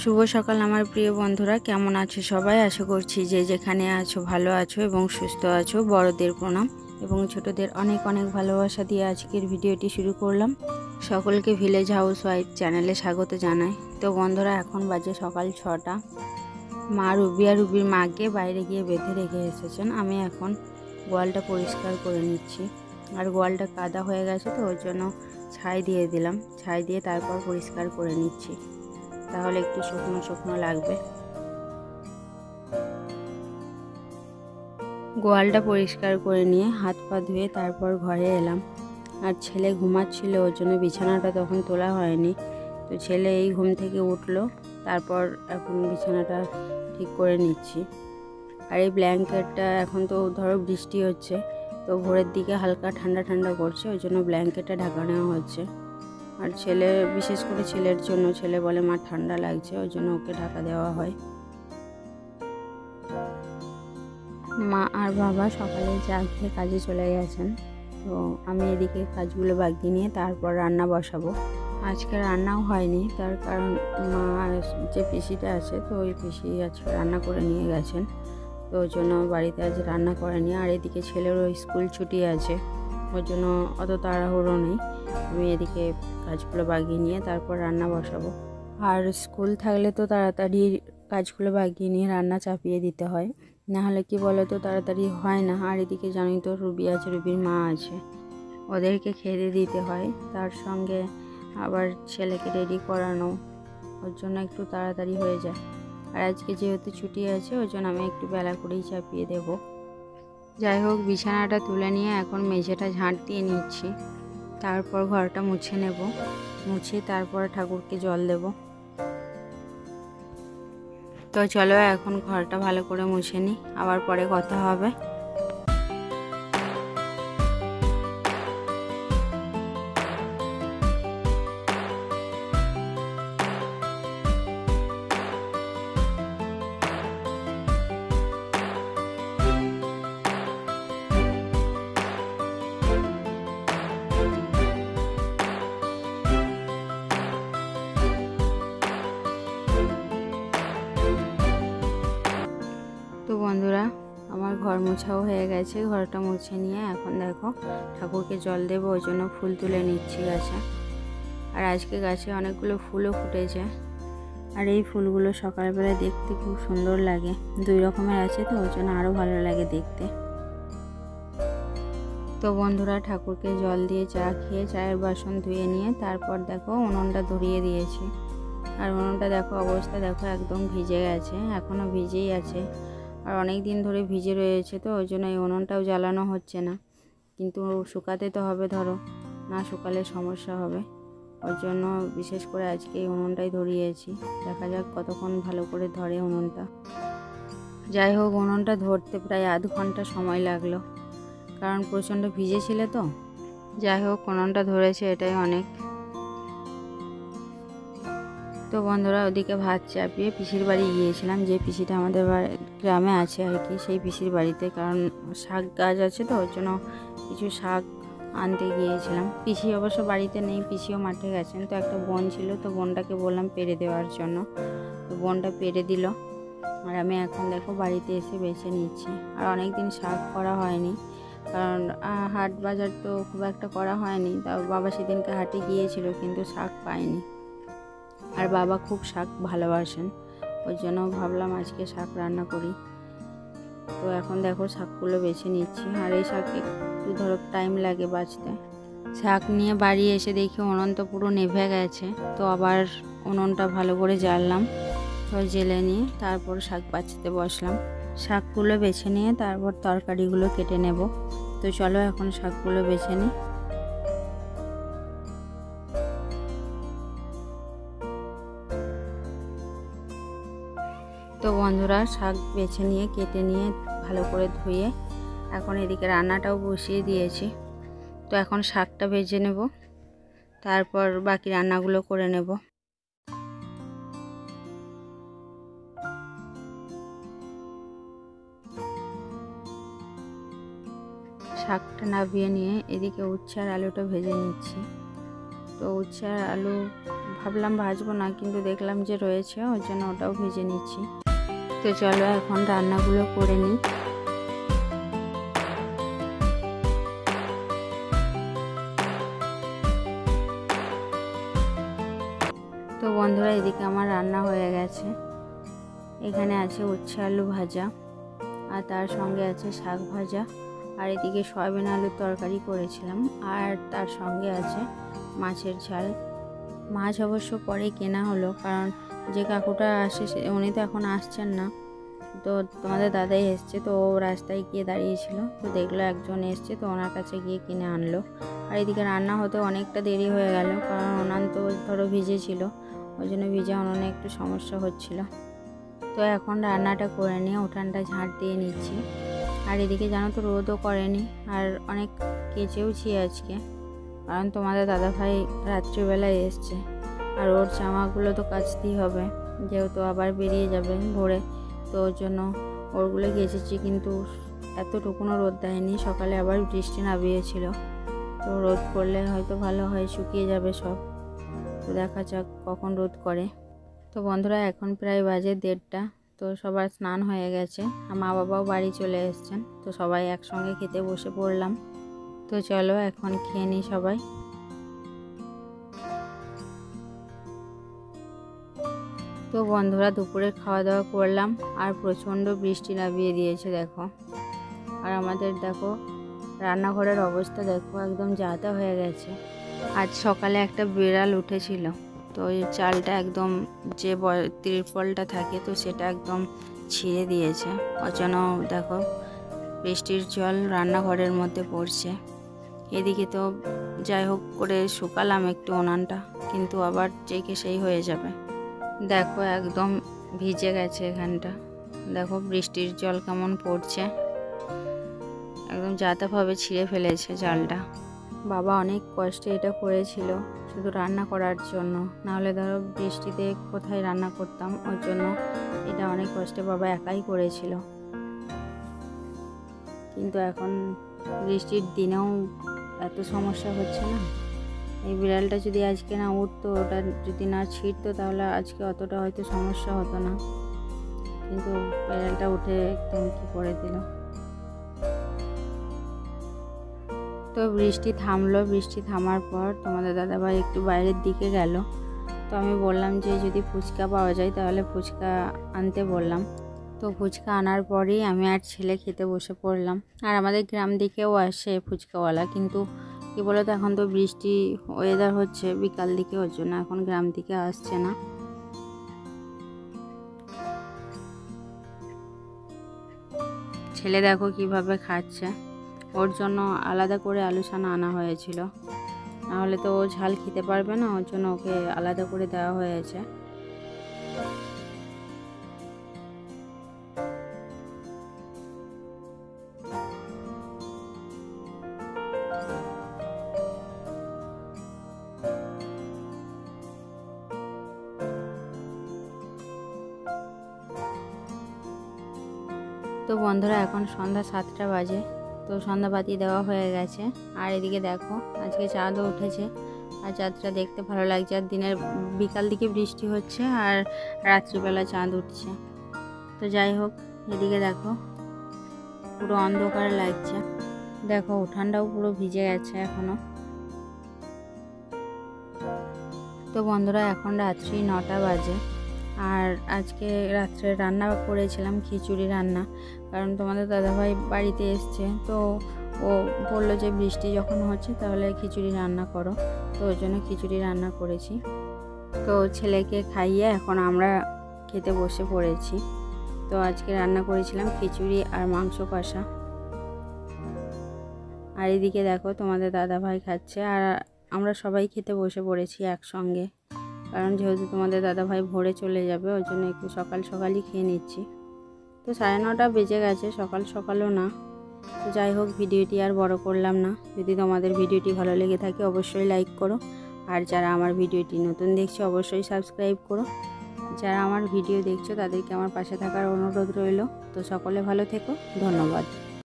শুভ সকাল আমার প্রিয় বন্ধুরা, কেমন আছো সবাই? আশা করছি যে যেখানে আছো ভালো আছো এবং সুস্থ আছো। বড়দের প্রণাম এবং ছোটদের অনেক অনেক ভালোবাসা দিয়ে আজকের ভিডিওটি শুরু করলাম। সকলকে ভিলেজ হাউস ওয়াইফ চ্যানেলে স্বাগত জানাই। তো বন্ধুরা, এখন বাজে সকাল 6টা। মা রুবি আর রুবির মাকে বাইরে গিয়ে বেঁধে রেখে এসেছেন। আমি এখন গোয়ালটা পরিষ্কার করে নিচ্ছি। আর গোয়ালটা কাদা হয়ে গেছে, তো ওর জন্য ছাই দিয়ে দিলাম। ছাই দিয়ে তারপর পরিষ্কার করে নিচ্ছি, তাহলে একটু শুকনো শুকনো লাগবে। গোয়ালটা পরিষ্কার করে নিয়ে হাত পা ধুয়ে তারপর ঘরে এলাম। আর ছেলে ঘুমাচ্ছিল, ওর জন্য বিছানাটা তখন তোলা হয়নি। তো ছেলে এই ঘুম থেকে উঠলো, তারপর এখন বিছানাটা ঠিক করে নিচ্ছি। আর এই ব্ল্যাঙ্কেটটা এখন তো ধরো বৃষ্টি হচ্ছে, তো ভোরের দিকে হালকা ঠান্ডা ঠান্ডা করছে, ওই জন্য ব্ল্যাঙ্কেটটা ঢাকা নেওয়া হচ্ছে। আর ছেলে, বিশেষ করে ছেলের জন্য, ছেলে বলে মা ঠান্ডা লাগছে, ওই জন্য ওকে ঢাকা দেওয়া হয়। মা আর বাবা সকালে চা খেয়ে কাজে চলে গেছেন। তো আমি এদিকে কাজগুলো বাগিয়ে নিয়ে তারপর রান্না বসাবো। আজকে রান্নাও হয়নি, তার কারণ মা যে পিসিটা আছে, তো ওই পিসি আজকে রান্না করে নিয়ে গেছেন, তো ওই জন্য বাড়িতে আজ রান্না করেনি। আর এদিকে ছেলেরও স্কুল ছুটি আছে, ওর জন্য অত তাড়াহুড়ো নেই। আমি এদিকে কাজগুলো বাগিয়ে নিয়ে তারপর রান্না বসাবো। আর স্কুল থাকলে তো তাড়াতাড়ি কাজগুলো বাগিয়ে নিয়ে রান্না চাপিয়ে দিতে হয়, নাহলে কি বলো তো তাড়াতাড়ি হয় না। আর এদিকে জানোই তো রুবি আছে, রুবির মা আছে, ওদেরকে খেতে দিতে হয়, তার সঙ্গে আবার ছেলেকে রেডি করানো, ওর জন্য একটু তাড়াতাড়ি হয়ে যায়। আর আজকে যেহেতু ছুটি আছে, ওই জন্য আমি একটু বেলা করেই চাপিয়ে দেব। যাই হোক, বিছানাটা তুলে নিয়ে এখন মেঝেটা ঝাঁট দিয়ে নিচ্ছি, তারপর ঘরটা মুছে নেব। মুছে তারপর ঠাকুরকে জল দেব। তো চলো এখন ঘরটা ভালো করে মুছে নিই, আবার পরে কথা হবে। তো বন্ধুরা, আমার ঘর মোছাও হয়ে গেছে। ঘরটা মুছে নিয়ে এখন দেখো ঠাকুরকে জল দেবো, ওই জন্য ফুল তুলে নিচ্ছি গাছে। আর আজকে গাছে অনেকগুলো ফুলও ফুটেছে। আর এই ফুলগুলো সকালবেলা দেখতে খুব সুন্দর লাগে, 2 রকমের আছে, তো ওই জন্য আরও ভালো লাগে দেখতে। তো বন্ধুরা, ঠাকুরকে জল দিয়ে চা খেয়ে চায়ের বাসন ধুয়ে নিয়ে তারপর দেখো উনুনটা ধরিয়ে দিয়েছি। আর উনুনটা দেখো অবস্থা, দেখো একদম ভিজে গেছে, এখনও ভিজেই আছে। আর অনেক দিন ধরে ভিজে রয়েছে, তো ওই জন্য এই উনুনটাও জ্বালানো হচ্ছে না। কিন্তু শুকাতে তো হবে, ধরো না শুকালে সমস্যা হবে, ওর জন্য বিশেষ করে আজকে এই উনুনটাই ধরিয়েছি। দেখা যাক কতক্ষণ ভালো করে ধরে উনুনটা। যাই হোক, উনুনটা ধরতে প্রায় আধ ঘন্টা সময় লাগলো, কারণ প্রচণ্ড ভিজে ছিল তো। যাই হোক, উনুনটা ধরেছে, এটাই অনেক। তো বন্ধুরা, ওদিকে ভাত চাপিয়ে পিসির বাড়ি গিয়েছিলাম, যে পিসিটা আমাদের গ্রামে আছে আর কি, সেই পিসির বাড়িতে। কারণ শাক গাছ আছে, তো ওর জন্য কিছু শাক আনতে গিয়েছিলাম। পিসি অবশ্য বাড়িতে নেই, পিসিও মাঠে গেছেন। তো একটা বোন ছিল, তো বোনটাকে বললাম পেড়ে দেওয়ার জন্য, তো বোনটা পেড়ে দিল। আর আমি এখন দেখো বাড়িতে এসে বেছে নিচ্ছি। আর অনেক দিন শাক করা হয়নি, কারণ হাট বাজার তো খুব একটা করা হয়নি। তাও বাবা সেদিনকে হাটে গিয়েছিল, কিন্তু শাক পায়নি। আর বাবা খুব শাক ভালোবাসেন, ওই জন্য ভাবলাম আজকে শাক রান্না করি। তো এখন দেখো শাকগুলো বেছে নিচ্ছি। আর এই শাক একটু ধরো টাইম লাগে বাছতে। শাক নিয়ে বাড়ি এসে দেখি উনুন তো পুরো নেভে গেছে, তো আবার উনুনটা ভালো করে জ্বাললাম। তো জেলে নিয়ে তারপর শাক বাছতে বসলাম। শাকগুলো বেছে নিয়ে তারপর তরকারিগুলো কেটে নেব। তো চলো এখন শাকগুলো বেছে নিই। তো বন্ধুরা, শাক বেছে নিয়ে কেটে নিয়ে ভালো করে ধুয়ে এখন এদিকে রান্নাটাও বসিয়ে দিয়েছি। তো এখন শাকটা ভেজে নেব, তারপর বাকি রান্নাগুলো করে নেব। শাকটা নামিয়ে নিয়ে এদিকে উচ্ছে আর আলুটা ভেজে নিচ্ছি। তো উচ্ছে আর আলু ভাবলাম ভাজবো না, কিন্তু দেখলাম যে রয়েছে, ওই জন্য ওটাও ভেজে নিচ্ছি। তো চলো এখন রান্নাগুলো করে নিই। তো বন্ধুরা, এদিকে আমার রান্না হয়ে গেছে। এখানে আছে উচ্ছে আলু ভাজা, আর তার সঙ্গে আছে শাক ভাজা, আর এদিকে সয়াবিন আলুর তরকারি করেছিলাম, আর তার সঙ্গে আছে মাছের ঝাল। মাছ অবশ্য পরে কেনা হলো, কারণ যে কাকুটা আসে উনি তো এখন আসছেন না। তো তোমাদের দাদাই এসছে, তো ও রাস্তায় গিয়ে দাঁড়িয়েছিল, তো দেখলো একজন এসছে, তো ওনার কাছে গিয়ে কিনে আনলো। আর এদিকে রান্না হতে অনেকটা দেরি হয়ে গেল, কারণ উনান তো ধরো ভিজে ছিল, ওই জন্য ভিজে উনুনে একটু সমস্যা হচ্ছিল। তো এখন রান্নাটা করে নিয়ে উঠানটা ঝাঁট দিয়ে নিচ্ছি। আর এদিকে জানো তো রোদও করেনি, আর অনেক কেচেওছি আজকে, কারণ তোমাদের দাদাভাই রাত্রিবেলায় এসছে, আর ওর জামাগুলো তো কাচতেই হবে, যেহেতু আবার বেরিয়ে যাবে ভোরে, তো ওর জন্য ওরগুলো কেচেছি। কিন্তু এতটুকুনও রোদ দেয়নি, সকালে আবার বৃষ্টি নামিয়েছিল, তো রোদ করলে হয়তো ভালো হয়, শুকিয়ে যাবে সব। তো দেখা যাক কখন রোদ করে। তো বন্ধুরা, এখন প্রায় বাজে 1:30, তো সবার স্নান হয়ে গেছে, আর মা বাবাও বাড়ি চলে এসছেন, তো সবাই একসঙ্গে খেতে বসে পড়লাম। তো চলো এখন খেয়ে নিই সবাই। তো বন্ধুরা, দুপুরে খাওয়া দাওয়া করলাম, আর প্রচণ্ড বৃষ্টি নামিয়ে দিয়েছে দেখো। আর আমাদের দেখো রান্নাঘরের অবস্থা দেখো, একদম যাতা হয়ে গেছে। আজ সকালে একটা বিড়াল উঠেছিল, তো ওই চালটা একদম যে তিরপলটা থাকে, তো সেটা একদম ছিঁড়ে দিয়েছে। ওই জন্য দেখো বৃষ্টির জল রান্নাঘরের মধ্যে পড়ছে। এদিকে তো যাই হোক করে শুকালাম একটু উনানটা, কিন্তু আবার জেকে সেই হয়ে যাবে। দেখো একদম ভিজে গেছে এখানটা, দেখো বৃষ্টির জল কেমন পড়ছে, একদম যাতাভাবে ছিঁড়ে ফেলেছে চালটা। বাবা অনেক কষ্টে এটা করেছিল শুধু রান্না করার জন্য, নাহলে ধরো বৃষ্টিতে কোথায় রান্না করতাম, ওর জন্য এটা অনেক কষ্টে বাবা একাই করেছিল। কিন্তু এখন বৃষ্টির দিনেও এত সমস্যা হচ্ছে না। এই বিড়ালটা যদি আজকে না উঠতো, ওটা যদি না ছিঁড়তো, তাহলে আজকে অতটা হয়তো সমস্যা হতো না, কিন্তু বিড়ালটা উঠে একদম কী করে দিল। তো বৃষ্টি থামলো, বৃষ্টি থামার পর তোমাদের দাদাভাই একটু বাইরের দিকে গেল, তো আমি বললাম যে যদি ফুচকা পাওয়া যায় তাহলে ফুচকা আনতে বললাম। তো ফুচকা আনার পরেই আমি আর ছেলে খেতে বসে পড়লাম। আর আমাদের গ্রাম দিকেও আসে ফুচকাওয়ালা, কিন্তু কী বলো তো, এখন তো বৃষ্টি ওয়েদার হচ্ছে বিকাল দিকে, ওর জন্য এখন গ্রাম থেকে আসছে না। ছেলে দেখো কিভাবে খাচ্ছে, ওর জন্য আলাদা করে আলু ছানা আনা হয়েছিল, নাহলে তো ও ঝাল খেতে পারবে না, ওর জন্য ওকে আলাদা করে দেওয়া হয়েছে। তো বন্ধুরা, এখন সন্ধ্যা 7টা বাজে, তো সন্ধ্যাবাতি দেওয়া হয়ে গেছে। আর এদিকে দেখো আজকে চাঁদও উঠেছে, আর চাঁদটা দেখতে ভালো লাগছে। আর দিনের বিকাল দিকে বৃষ্টি হচ্ছে, আর রাত্রিবেলা চাঁদ উঠছে। তো যাই হোক, এদিকে দেখো পুরো অন্ধকার লাগছে, দেখো উঠানটাও পুরো ভিজে গেছে এখনো। তো বন্ধুরা, এখন রাত্রি 9টা বাজে, আর আজকে রাত্রে রান্না করেছিলাম খিচুড়ি রান্না, কারণ তোমাদের দাদাভাই বাড়িতে এসছে, তো ও বললো যে বৃষ্টি যখন হচ্ছে তাহলে খিচুড়ি রান্না করো, তো ওই জন্য খিচুড়ি রান্না করেছি। তো ছেলেকে খাইয়ে এখন আমরা খেতে বসে পড়েছি। তো আজকে রান্না করেছিলাম খিচুড়ি আর মাংস কষা। আর এদিকে দেখো তোমাদের দাদাভাই খাচ্ছে, আর আমরা সবাই খেতে বসে পড়েছি একসঙ্গে, কারণ যেহেতু তোমাদের দাদাভাই ভোরে চলে যাবে, ওই জন্য একটু সকাল সকালই খেয়ে নিচ্ছি। তো 9:30 বেজে গেছে, সকাল সকালও না। তো যাই হোক, ভিডিওটি আর বড় করলাম না। যদি তোমাদের ভিডিওটি ভালো লেগে থাকে অবশ্যই লাইক করো, আর যারা আমার ভিডিওটি নতুন দেখছো অবশ্যই সাবস্ক্রাইব করো। যারা আমার ভিডিও দেখছো তাদেরকে আমার পাশে থাকার অনুরোধ রইল। তো সকলে ভালো থেকো, ধন্যবাদ।